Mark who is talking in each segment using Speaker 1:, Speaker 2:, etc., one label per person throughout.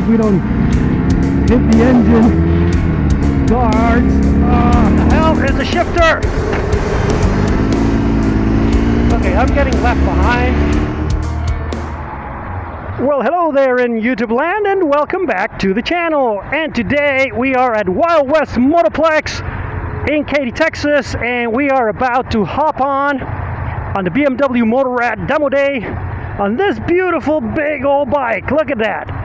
Speaker 1: we don't hit the engine guards.
Speaker 2: The hell is the shifter? Okay, I'm getting left behind. Well, hello there in YouTube land and welcome back to the channel. And today we are at Wild West Motoplex in Katy, Texas, and we are about to hop on the BMW Motorrad Demo Day on this beautiful big old bike. Look at that.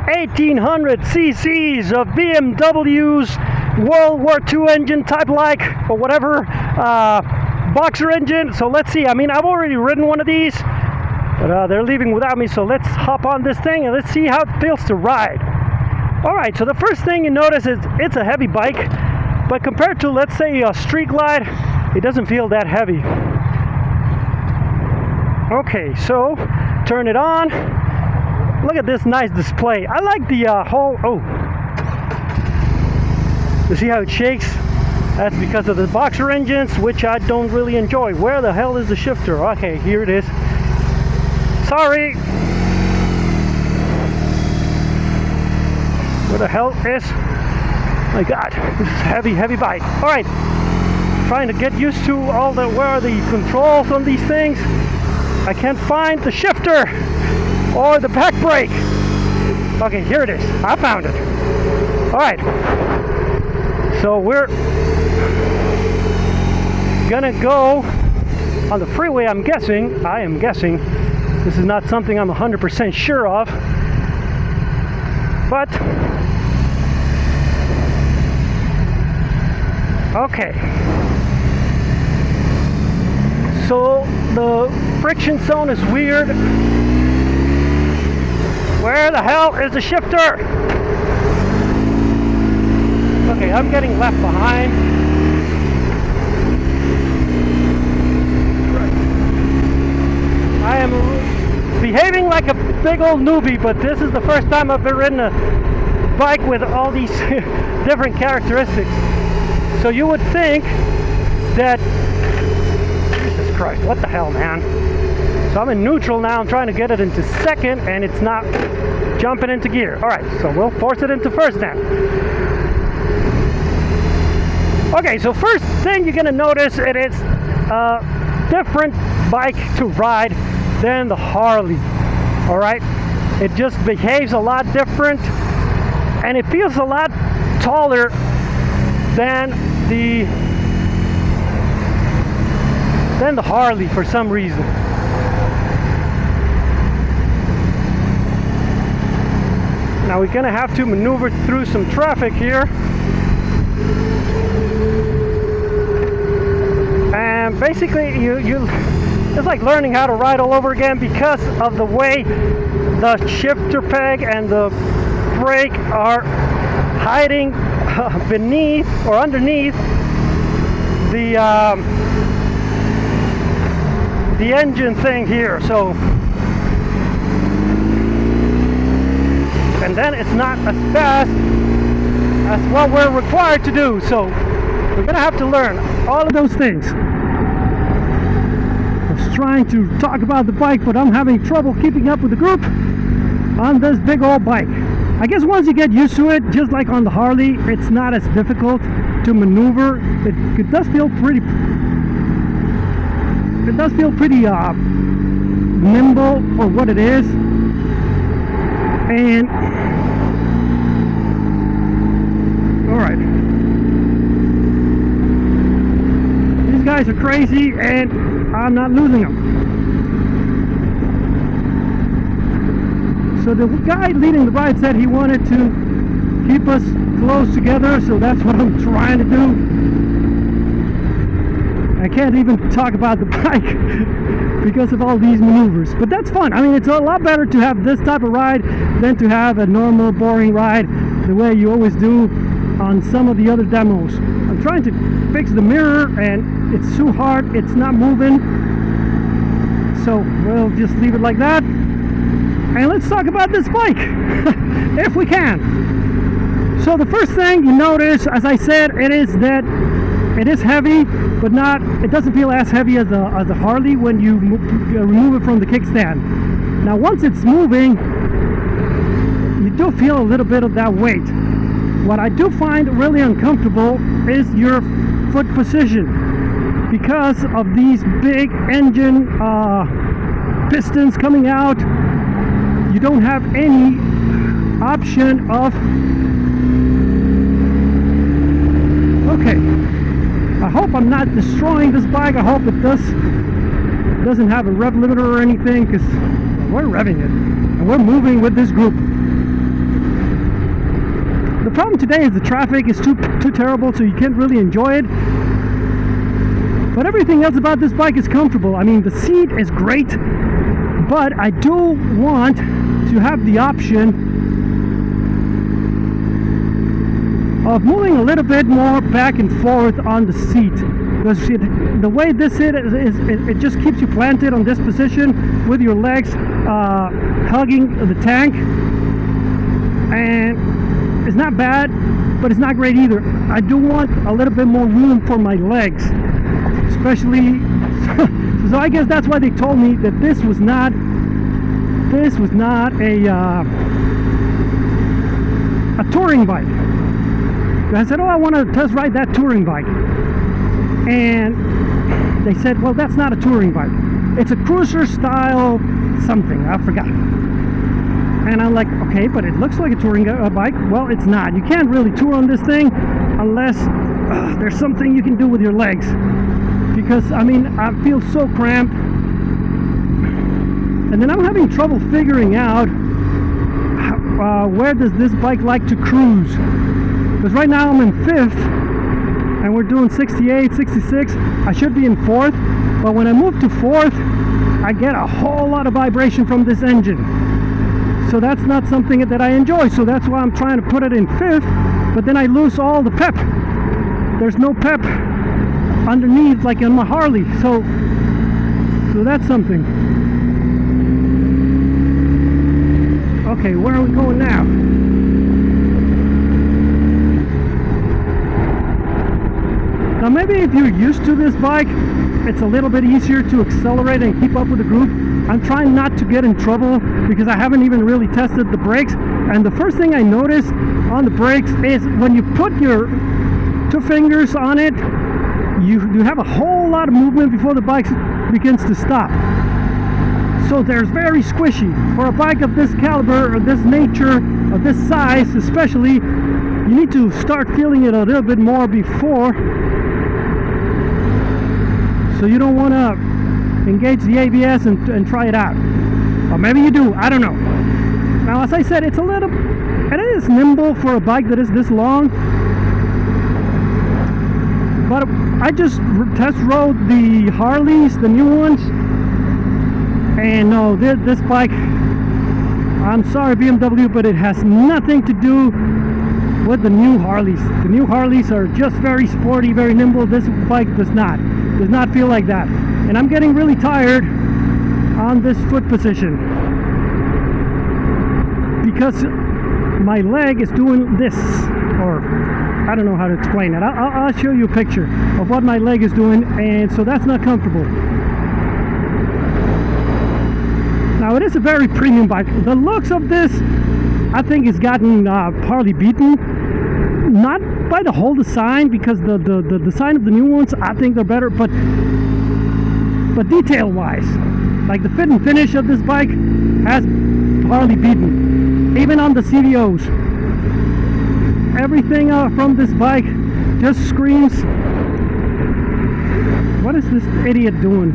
Speaker 2: 1800 cc's of BMW's World War II engine type like, or whatever, boxer engine. So let's see. I mean, I've already ridden one of these, but they're leaving without me. So let's hop on this thing and let's see how it feels to ride. All right, so the first thing you notice is it's a heavy bike, but compared to, let's say, a street glide, it doesn't feel that heavy. Okay, so turn it on. Look at this nice display. I like the whole, you see how it shakes? That's because of the boxer engines, which I don't really enjoy. Where the hell is the shifter? Okay, here it is. Sorry. Where the hell is? My God, this is a heavy bike. All right, trying to get used to all the, where are the controls on these things? I can't find the shifter or the back brake. Okay, here it is. I found it. All right. So we're gonna go on the freeway, I'm guessing. I am guessing. This is not something I'm 100% sure of. But, okay. So the friction zone is weird. Where the hell is the shifter? Okay, I'm getting left behind. I am behaving like a big old newbie, but this is the first time I've been ridden a bike with all these different characteristics. So you would think that, Jesus Christ, what the hell, man? So I'm in neutral now. I'm trying to get it into second, and it's not jumping into gear. All right, so we'll force it into first now. Okay, so first thing you're gonna notice, it is a different bike to ride than the Harley. All right, it just behaves a lot different, and it feels a lot taller than the Harley for some reason. Now we're gonna have to maneuver through some traffic here. And basically it's like learning how to ride all over again because of the way the shifter peg and the brake are hiding beneath or underneath the engine thing here. So, and then it's not as fast as what we're required to do. So we're gonna have to learn all of those things. I was trying to talk about the bike, but I'm having trouble keeping up with the group on this big old bike. I guess once you get used to it, just like on the Harley, it's not as difficult to maneuver. It does feel pretty nimble for what it is. And all right, these guys are crazy and I'm not losing them. So the guy leading the ride said he wanted to keep us close together, so that's what I'm trying to do. I can't even talk about the bike because of all these maneuvers, but that's fun. I mean, it's a lot better to have this type of ride than to have a normal boring ride the way you always do on some of the other demos. I'm trying to fix the mirror and it's too hard, it's not moving. So we'll just leave it like that. And let's talk about this bike, if we can. So the first thing you notice, as I said, it is heavy, but it doesn't feel as heavy as a Harley when you remove it from the kickstand. Now once it's moving, you do feel a little bit of that weight. What I do find really uncomfortable is your foot position, because of these big engine pistons coming out. You don't have any option of, okay, I hope I'm not destroying this bike. I hope it doesn't have a rev limiter or anything, because we're revving it and we're moving with this group. The problem today is the traffic is too terrible, so you can't really enjoy it. But everything else about this bike is comfortable. I mean, the seat is great, but I do want to have the option of moving a little bit more back and forth on the seat. Because the way this is it just keeps you planted on this position with your legs hugging the tank, and it's not bad, but it's not great either. I do want a little bit more room for my legs, especially. So I guess that's why they told me that this was not a touring bike. I said, oh, I want to test ride that touring bike, and they said, well, that's not a touring bike, it's a cruiser style something, I forgot. And I'm like, okay, but it looks like a touring bike. Well, it's not. You can't really tour on this thing unless there's something you can do with your legs, because I mean, I feel so cramped. And then I'm having trouble figuring out where does this bike like to cruise, because right now I'm in 5th and we're doing 68, 66. I should be in 4th, but when I move to 4th, I get a whole lot of vibration from this engine. So that's not something that I enjoy. So that's why I'm trying to put it in 5th, but then I lose all the pep. There's no pep underneath like on my Harley. So that's something. Okay, where are we going now? Now maybe if you're used to this bike, it's a little bit easier to accelerate and keep up with the group. I'm trying not to get in trouble because I haven't even really tested the brakes. And the first thing I noticed on the brakes is when you put your 2 fingers on it, you have a whole lot of movement before the bike begins to stop. So there's very squishy. For a bike of this caliber, or this nature, of this size especially, you need to start feeling it a little bit more before. So you don't want to engage the ABS and try it out. Or maybe you do, I don't know. Now as I said, it is nimble for a bike that is this long. But I just test rode the Harleys, the new ones. And no, this bike, I'm sorry BMW, but it has nothing to do with the new Harleys. The new Harleys are just very sporty, very nimble. This bike does not feel like that. And I'm getting really tired on this foot position because my leg is doing this, or I don't know how to explain it. I'll show you a picture of what my leg is doing, and so that's not comfortable. Now it is a very premium bike. The looks of this, I think, has gotten partly beaten. Not by the whole design, because the design of the new ones, I think they're better, but detail wise, like the fit and finish of this bike has partly beaten. Even on the CVOs, everything from this bike just screams, what is this idiot doing?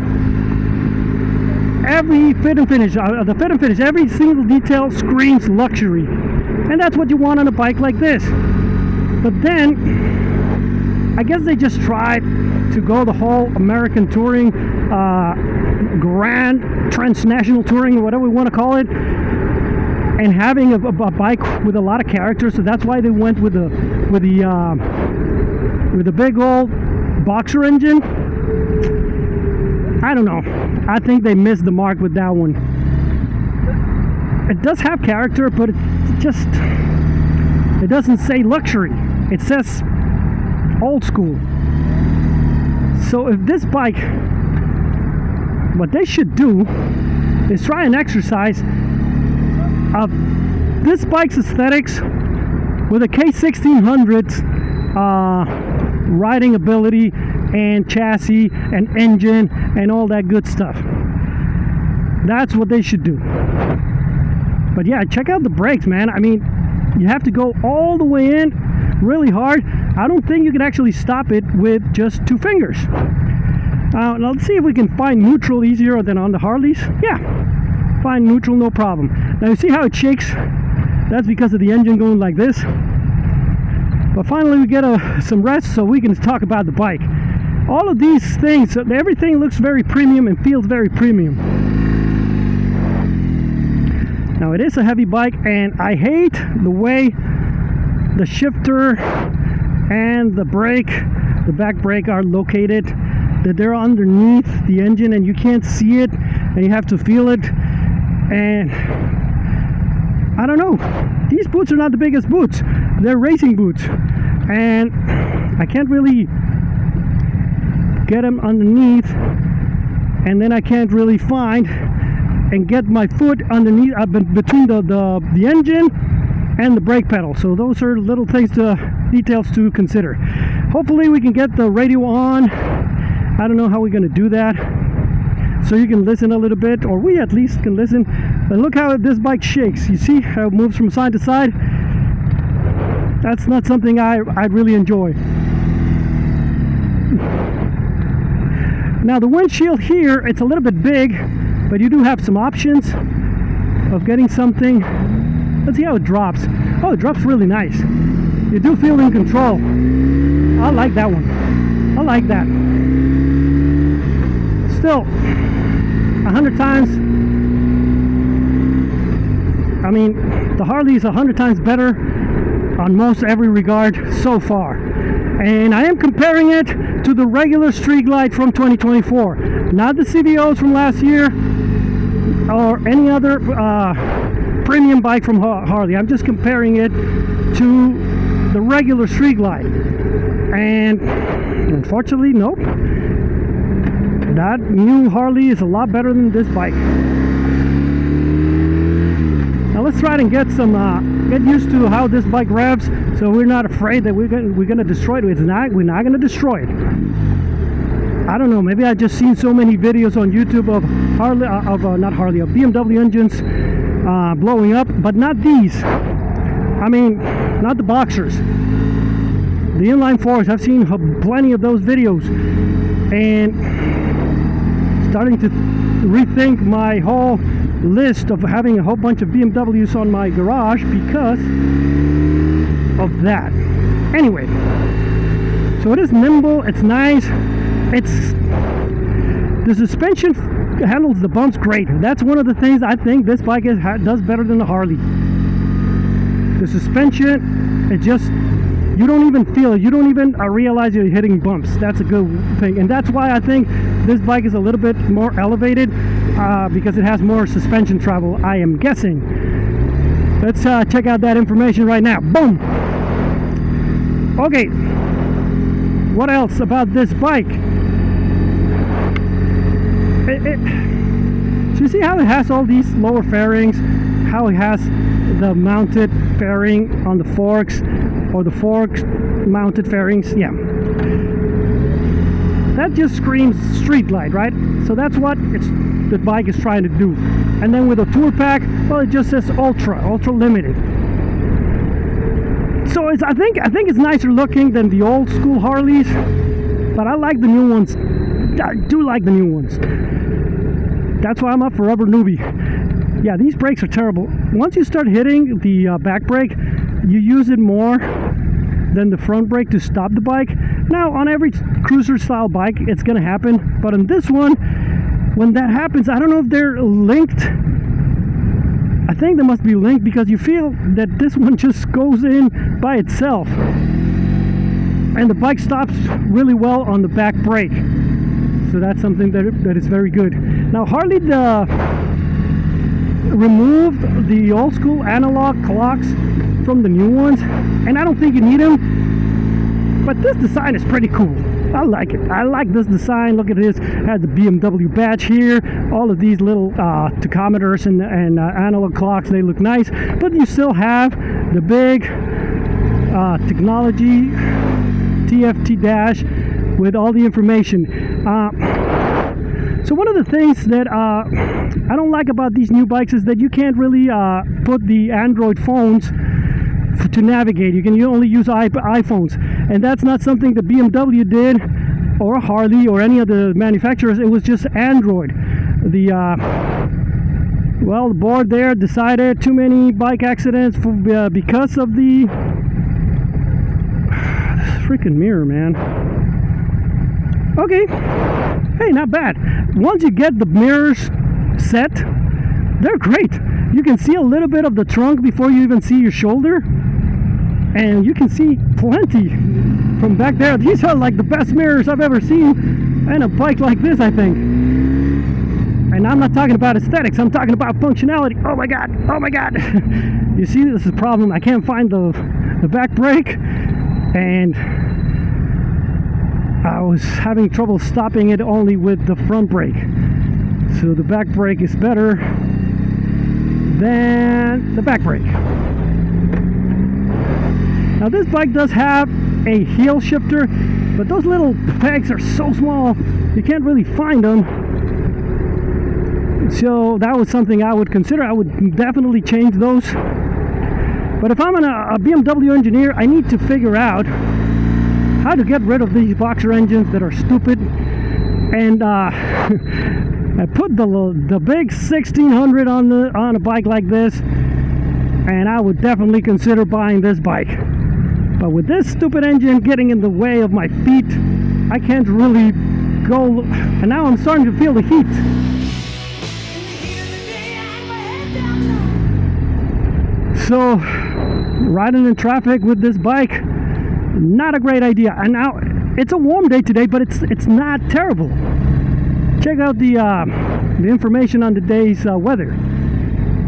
Speaker 2: Every fit and finish, every single detail screams luxury, and that's what you want on a bike like this. But then I guess they just tried to go the whole American touring, grand transnational touring, or whatever we want to call it, and having a bike with a lot of character. So that's why they went with the big old boxer engine. I don't know. I think they missed the mark with that one. It does have character, but it doesn't say luxury. It says old school. So if this bike, what they should do is try an exercise of this bike's aesthetics with a K1600's riding ability and chassis and engine and all that good stuff. That's what they should do. But yeah, check out the brakes, man. I mean, you have to go all the way in really hard. I don't think you can actually stop it with just 2 fingers. Now let's see if we can find neutral easier than on the Harleys. Yeah, find neutral, no problem. Now you see how it shakes? That's because of the engine going like this. But finally we get some rest so we can talk about the bike. All of these things, everything looks very premium and feels very premium. Now it is a heavy bike, and I hate the way the shifter and the brake, the back brake, are located, that they're underneath the engine and you can't see it and you have to feel it. And I don't know, these boots are not the biggest boots, they're racing boots, and I can't really get them underneath, and then I can't really find and get my foot underneath between the engine and the brake pedal. So those are little things, details to consider. Hopefully we can get the radio on. I don't know how we're going to do that, so you can listen a little bit, or we at least can listen. And look how this bike shakes. You see how it moves from side to side? That's not something I really enjoy. Now the windshield here, it's a little bit big, but you do have some options of getting something. Let's see how it drops. Oh, it drops really nice. You do feel in control. I like that one. I like that. Still, 100 times. I mean, the Harley is 100 times better on most every regard so far. And I am comparing it to the regular Street Glide from 2024. Not the CVOs from last year or any other premium bike from Harley. I'm just comparing it to the regular Street Glide. And unfortunately, nope. That new Harley is a lot better than this bike. Now let's try and get used to how this bike revs, so we're not afraid that we're gonna destroy it. We're not gonna destroy it. I don't know. Maybe I just seen so many videos on YouTube of BMW engines blowing up, but not these. I mean, not the boxers. The inline fours. I've seen plenty of those videos, and starting to rethink my whole list of having a whole bunch of BMWs on my garage because of that. Anyway, so it is nimble, it's nice, the suspension handles the bumps great. That's one of the things I think this bike does better than the Harley. The suspension, it just, you don't even feel it, you don't even realize you're hitting bumps. That's a good thing, and that's why I think this bike is a little bit more elevated, because it has more suspension travel, I am guessing. Let's check out that information right now. Boom! Okay, what else about this bike? So you see how it has all these lower fairings, how it has the mounted fairing on the forks, or the forks mounted fairings. Yeah, that just screams Street Glide, right? So that's what the bike is trying to do. And then with a tour pack, well, it just says ultra limited. So I think it's nicer looking than the old school Harleys, but I like the new ones. I do like the new ones. That's why I'm up for rubber newbie. Yeah, these brakes are terrible. Once you start hitting the back brake, you use it more than the front brake to stop the bike. Now, on every cruiser style bike, it's gonna happen, but on this one, when that happens, I don't know if they're linked. I think they must be linked because you feel that this one just goes in by itself. And the bike stops really well on the back brake. So that's something that is very good. Now Harley removed the old school analog clocks from the new ones, and I don't think you need them, but this design is pretty cool. I like it. I like this design. Look at this. It has the BMW badge here. All of these little tachometers and analog clocks, they look nice, but you still have the big technology TFT dash with all the information. So one of the things that I don't like about these new bikes is that you can't really put the Android phones to navigate. You only use iPhones, and that's not something that BMW did, or Harley, or any of the manufacturers. It was just Android. The board there decided too many bike accidents because of the freaking mirror, man. Okay, hey, not bad. Once you get the mirrors set, they're great. You can see a little bit of the trunk before you even see your shoulder, and you can see plenty from back there. These are like the best mirrors I've ever seen in a bike like this, I think. And I'm not talking about aesthetics, I'm talking about functionality. Oh my god, oh my god. You see, this is a problem. I can't find the back brake, and I was having trouble stopping it only with the front brake. So the back brake is better than the back brake. Now this bike does have a heel shifter, but those little pegs are so small you can't really find them. So that was something I would consider. I would definitely change those. But if I'm a BMW engineer, I need to figure out how to get rid of these boxer engines that are stupid, and I put the big 1600 on a bike like this, and I would definitely consider buying this bike. But with this stupid engine getting in the way of my feet, I can't really go, and now I'm starting to feel the heat. So riding in traffic with this bike, not a great idea. And now it's a warm day today, but it's not terrible. Check out the information on today's weather.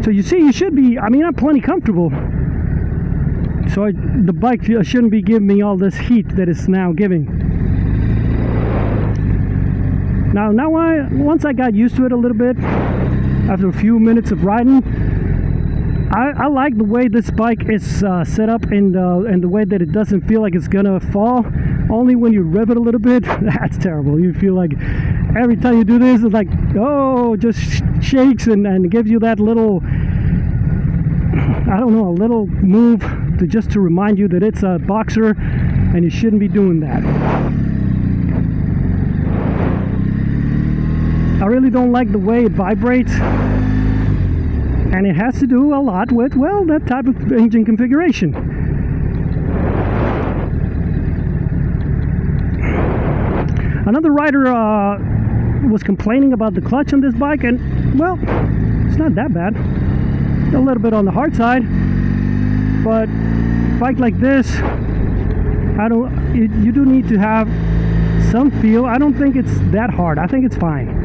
Speaker 2: So you see, you should be, I mean, I'm plenty comfortable. So the bike shouldn't be giving me all this heat that it's now giving. Now once I got used to it a little bit, after a few minutes of riding, I like the way this bike is set up, and the way that it doesn't feel like it's gonna fall. Only when you rev it a little bit, that's terrible. You feel like every time you do this, it's like, oh, just shakes, and gives you that little, I don't know, a little move to remind you that it's a boxer and you shouldn't be doing that. I really don't like the way it vibrates, and it has to do a lot with, well, that type of engine configuration. Another rider was complaining about the clutch on this bike, and well, it's not that bad. A little bit on the hard side, but a bike like this, you do need to have some feel. I don't think it's that hard. I think it's fine.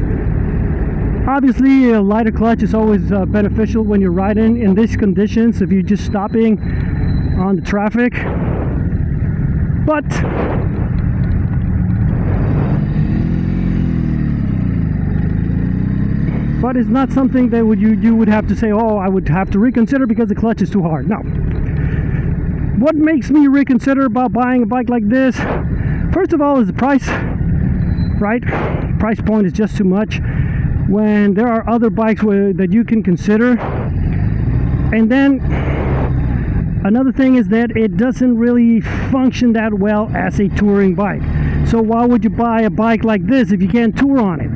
Speaker 2: Obviously, a lighter clutch is always beneficial when you're riding in these conditions, if you're just stopping on the traffic. But it's not something that you would have to say, oh, I would have to reconsider because the clutch is too hard. No. What makes me reconsider about buying a bike like this, first of all, is the price, right? Price point is just too much when there are other bikes that you can consider. And then another thing is that it doesn't really function that well as a touring bike. So why would you buy a bike like this if you can't tour on it?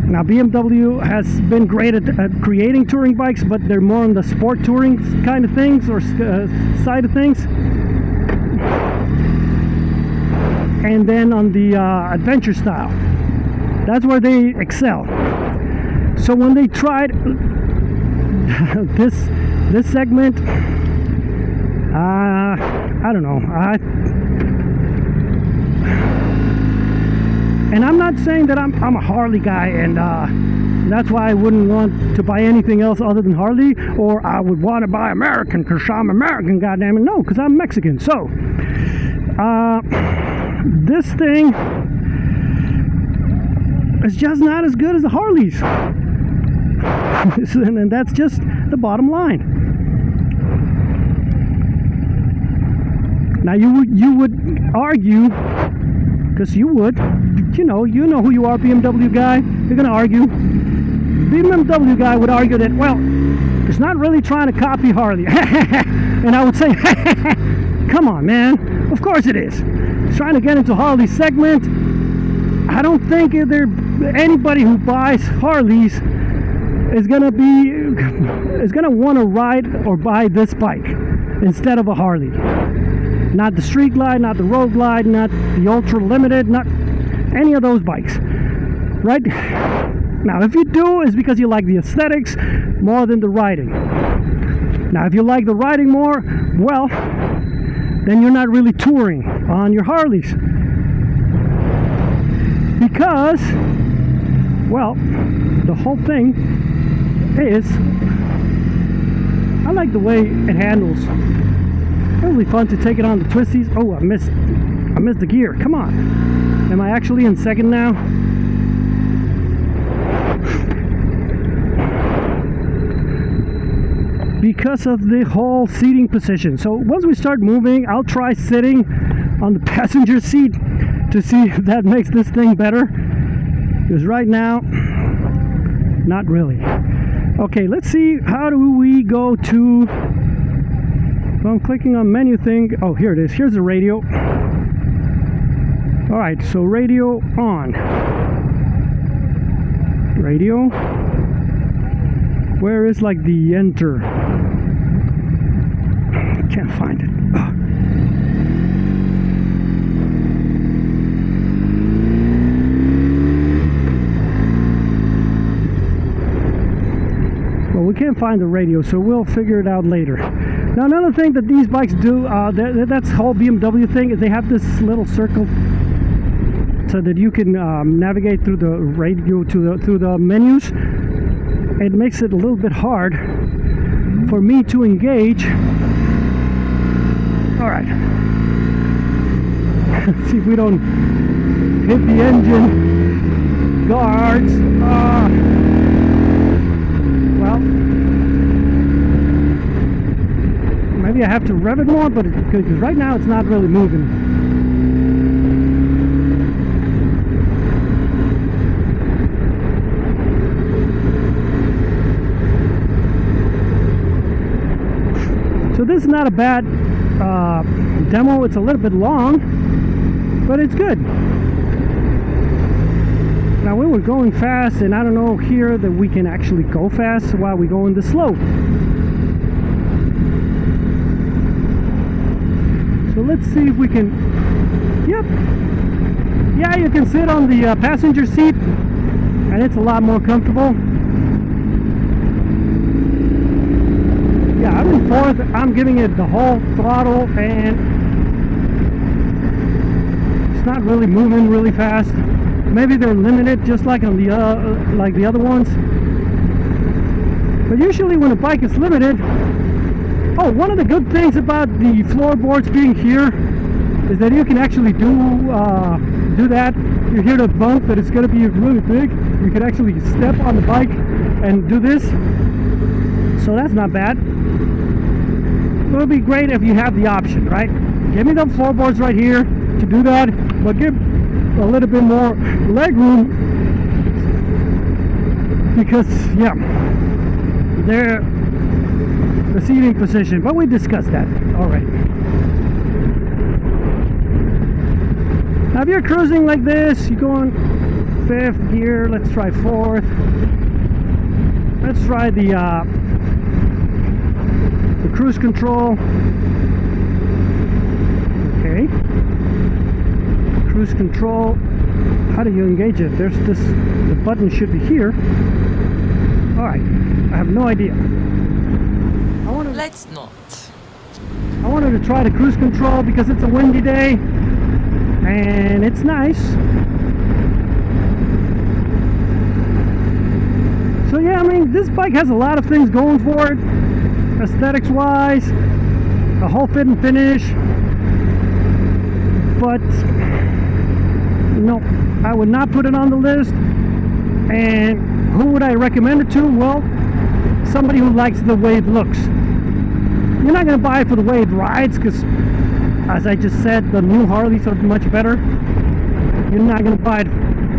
Speaker 2: Now BMW has been great at creating touring bikes, but they're more on the sport touring kind of things, or side of things. And then on the adventure style, that's where they excel. So when they tried this segment, I don't know. And I'm not saying that I'm a Harley guy, and that's why I wouldn't want to buy anything else other than Harley, or I would want to buy American because I'm American, goddammit. No, because I'm Mexican. So, this thing is just not as good as the Harleys. And that's just the bottom line. Now you would argue, because you would, you know who you are, BMW guy. You're gonna argue. BMW guy would argue that, well, it's not really trying to copy Harley. And I would say, come on, man. Of course it is. It's trying to get into Harley's segment. I don't think anybody who buys Harleys is gonna want to ride or buy this bike instead of a Harley. Not the Street Glide, not the Road Glide, not the Ultra Limited, not any of those bikes, right? Now, if you do, it's because you like the aesthetics more than the riding. Now, if you like the riding more, well, then you're not really touring on your Harleys. Because, well, the whole thing is, I like the way it handles. Really fun to take it on the twisties. Oh, I missed the gear. Come on. Am I actually in second now? Because of the whole seating position. So once we start moving, I'll try sitting on the passenger seat to see if that makes this thing better. Because right now, not really. Okay, let's see. How do we go to... So I'm clicking on menu thing. Oh, here it is. Here's the radio. All right, so radio on. Radio. Where is like the enter? Can't find it. Oh. Well, we can't find the radio, so we'll figure it out later. Now, another thing that these bikes do, that's the whole BMW thing, is they have this little circle so that you can navigate through the radio through the menus. It makes it a little bit hard for me to engage. All right. Let's see if we don't hit the engine guards. Well. Maybe I have to rev it more, but because right now it's not really moving. So this is not a bad demo. It's a little bit long, but it's good. Now we were going fast, and I don't know here that we can actually go fast while we go in the slow. So let's see if we can, yep, yeah, you can sit on the passenger seat, and it's a lot more comfortable. Yeah, I'm in fourth, I'm giving it the whole throttle, and it's not really moving really fast. Maybe they're limited, just like on the other ones. But usually when a bike is limited, oh, one of the good things about the floorboards being here is that you can actually do that. You hear the bump that it's going to be really big. You can actually step on the bike and do this. So that's not bad. It would be great if you have the option, right? Give me the floorboards right here to do that, but give a little bit more leg room because, yeah, they're the seating position, but we discussed that already. Now if you're cruising like this, you go in fifth gear. Let's try fourth. Let's try the cruise control. Okay, cruise control. How do you engage it? There's this, the button should be here. Alright, I have no idea.
Speaker 3: Let's not.
Speaker 2: I wanted to try the cruise control because it's a windy day and it's nice. So yeah, I mean, this bike has a lot of things going for it, aesthetics wise, the whole fit and finish, but no, I would not put it on the list. And who would I recommend it to? Well, somebody who likes the way it looks. You're not going to buy it for the way it rides, because as I just said, the new Harleys are much better. You're not going to buy it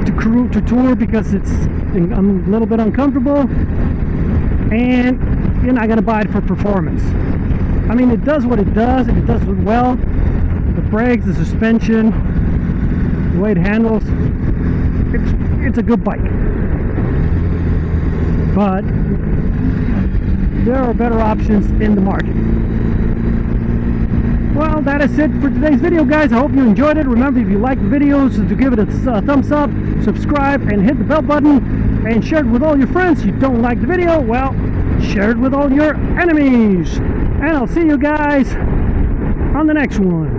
Speaker 2: to tour because it's a little bit uncomfortable, and you're not going to buy it for performance. I mean, it does what it does, and it does it well. The brakes, the suspension, the way it handles, it's a good bike. But there are better options in the market. Well, that is it for today's video, guys. I hope you enjoyed it. Remember, if you like the videos, to give it a thumbs up, subscribe, and hit the bell button, and share it with all your friends. If you don't like the video, well, share it with all your enemies. And I'll see you guys on the next one.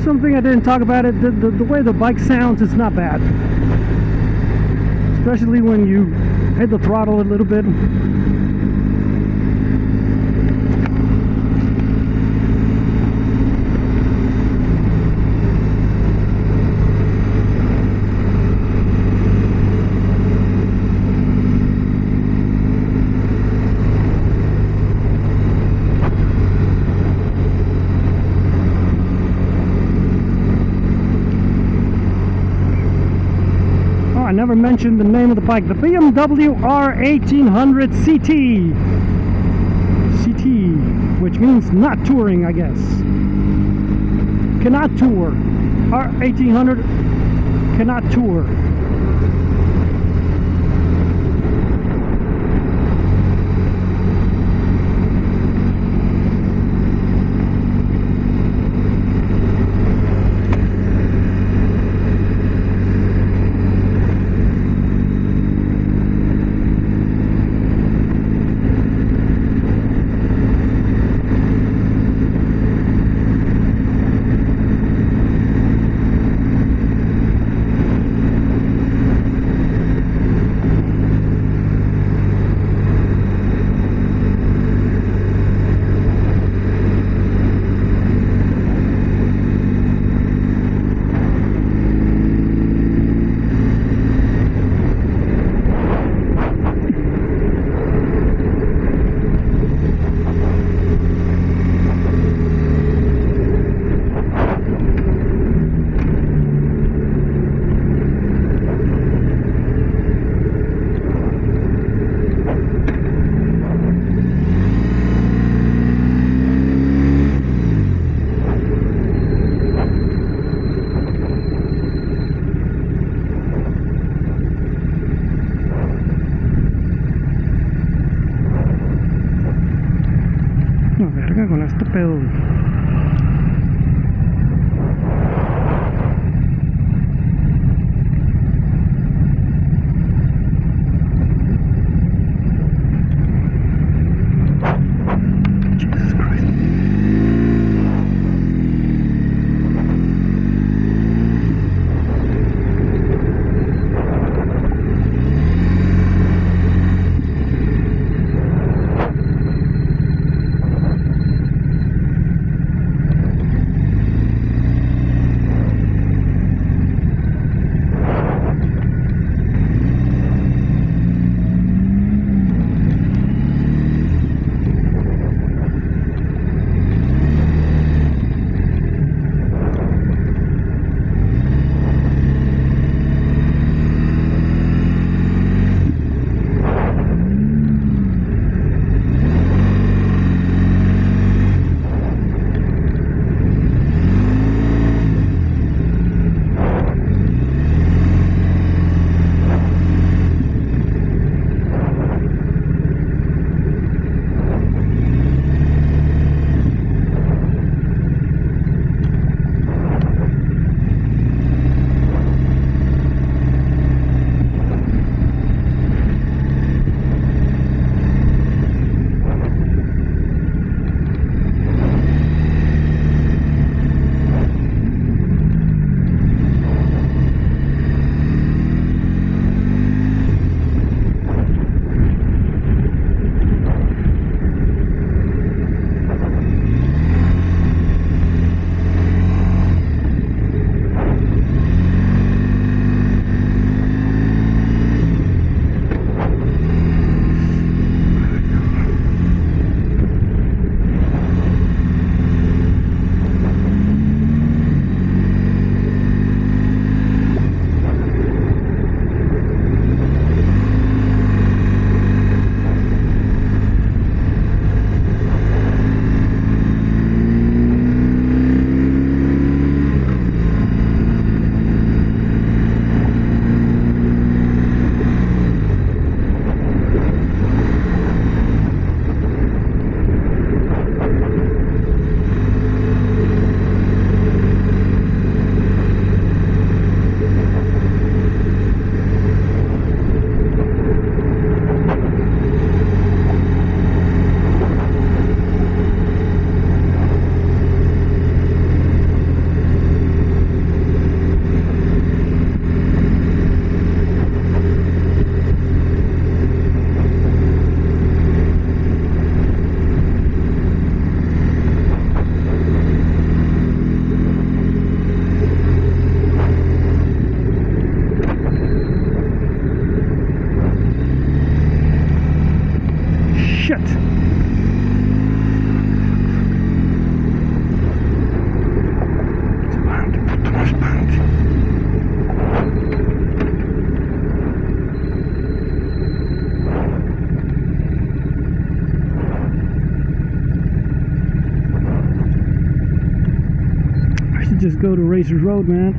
Speaker 2: Something I didn't talk about it, the way the bike sounds is not bad, especially when you hit the throttle a little bit. I never mentioned the name of the bike. The Bmw R18 CT, which means not touring, I guess. Cannot tour. R1800 cannot tour. Con este pedo. Jesus Christ. Blazers Road, man.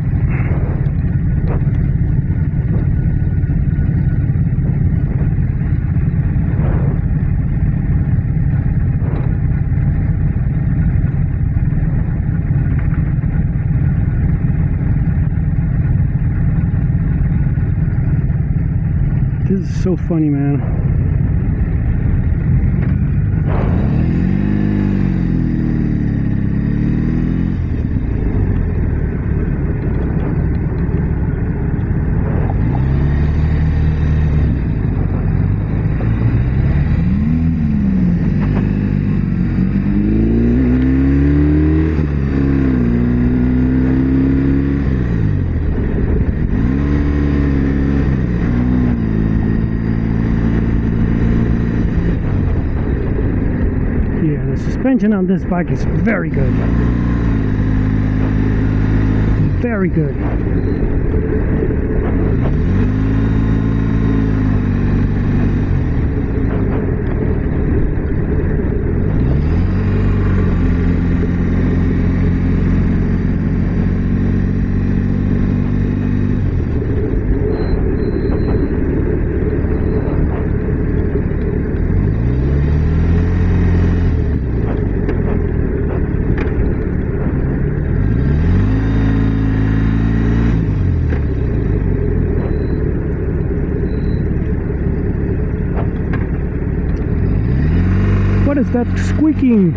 Speaker 2: This is so funny, man. Suspension on this bike is very good. Very good. What is that squeaking?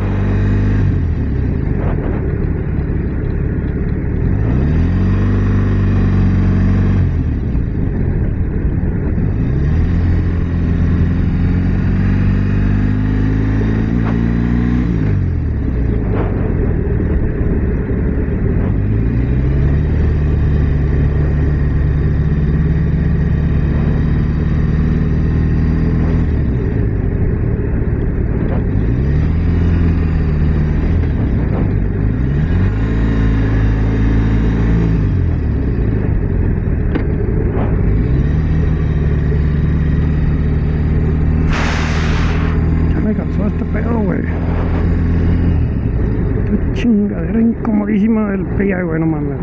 Speaker 2: Chingadera incomodísima del pie, güey, no mames.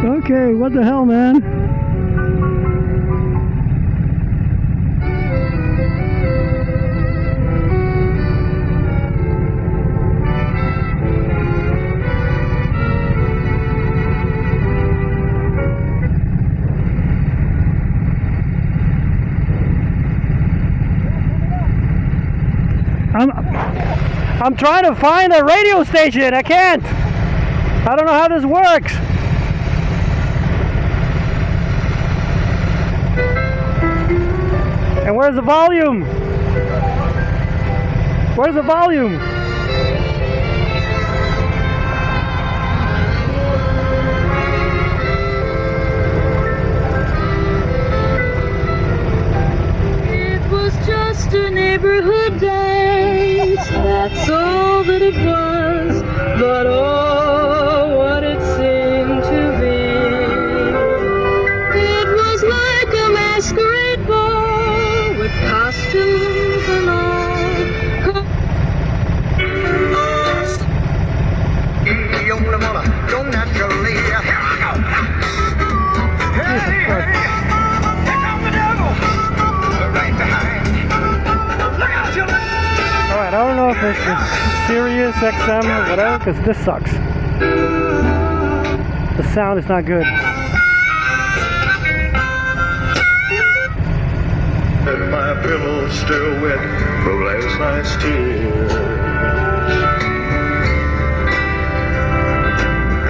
Speaker 2: Okay, what the hell, man? I'm trying to find a radio station. I can't. I don't know how this works. And where's the volume? Where's the volume?
Speaker 3: It was just a neighborhood dance, that's all that it was, but oh, what it seemed to be. It was like a masquerade ball with costumes and all.
Speaker 2: this is Sirius XM or whatever, because this sucks. The sound is not good.
Speaker 4: And my pillow's still wet from last night's tears.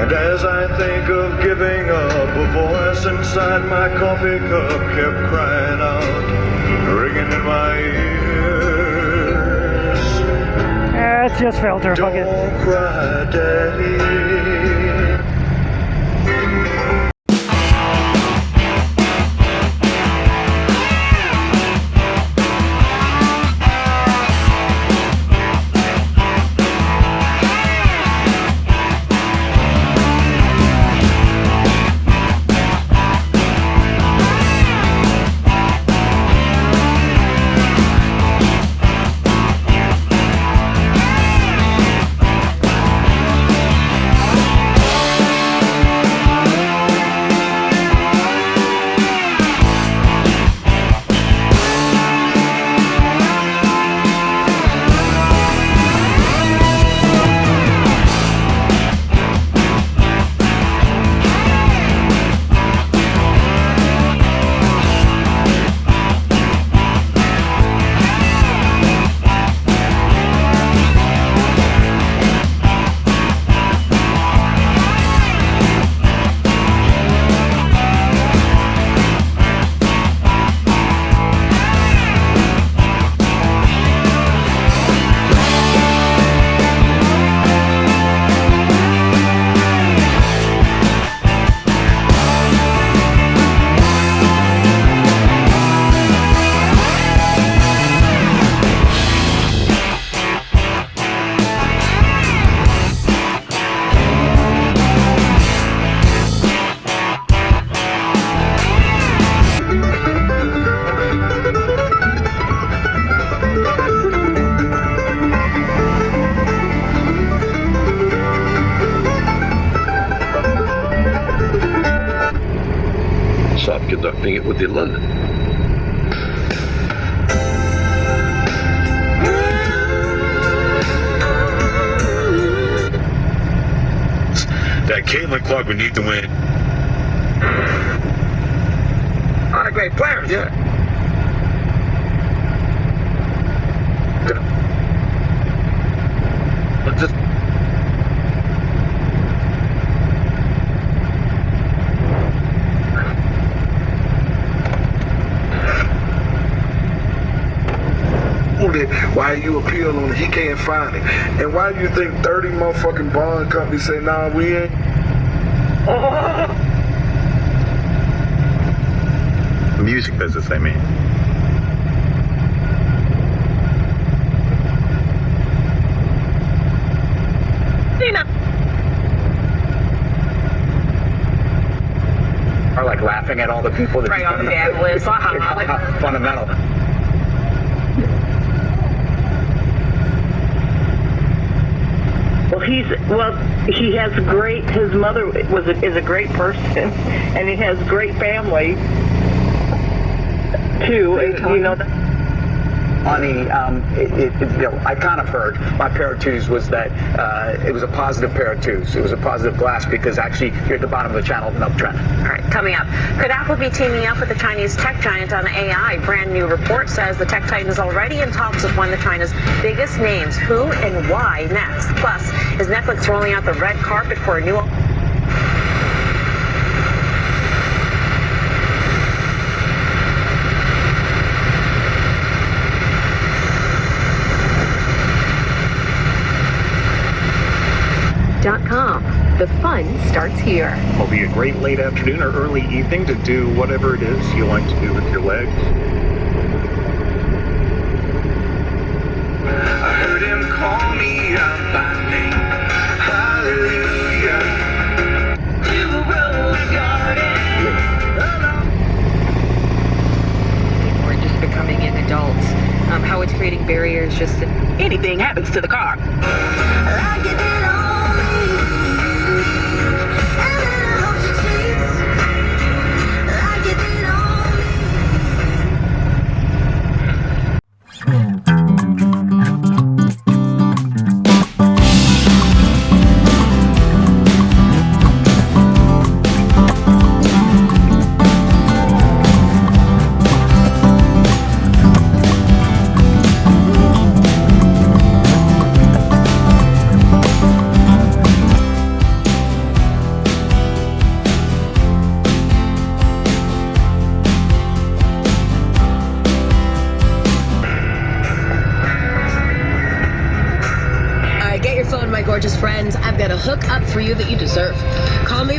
Speaker 4: And as I think of giving up, a voice inside my coffee cup kept crying out, ringing in my ears.
Speaker 2: It's just filter, fuck it.
Speaker 4: Don't cry, Daddy.
Speaker 5: Stop conducting it within London.
Speaker 4: That Caitlin Clark would need to win.
Speaker 5: A lot of great players, yeah. But just
Speaker 6: why you appeal on it, he can't find it. And why do you think 30 motherfucking bond companies say, nah, we ain't?
Speaker 4: Music business, I mean.
Speaker 5: are like laughing at all the people that
Speaker 3: Right on the ad list.
Speaker 5: fundamental.
Speaker 3: He has great. His mother is a great person, and he has great family too. You know.
Speaker 5: On the, I kind of heard my pair of twos was that it was a positive pair of twos. It was a positive glass because actually you're at the bottom of the channel of an uptrend.
Speaker 7: All right, coming up. Could Apple be teaming up with the Chinese tech giant on AI? Brand new report says the tech titan is already in talks with one of China's biggest names. Who and why next? Plus, is Netflix rolling out the red carpet for a new...
Speaker 8: .com. The fun starts here.
Speaker 9: It'll be a great late afternoon or early evening to do whatever it is you like to do with your legs.
Speaker 4: I heard him call me out by name. Hallelujah. To a rose garden.
Speaker 8: People are just becoming young adults. How it's creating barriers just to...
Speaker 3: Anything happens to the car.
Speaker 10: gorgeous friends, I've got a hook up for you that you deserve. Call me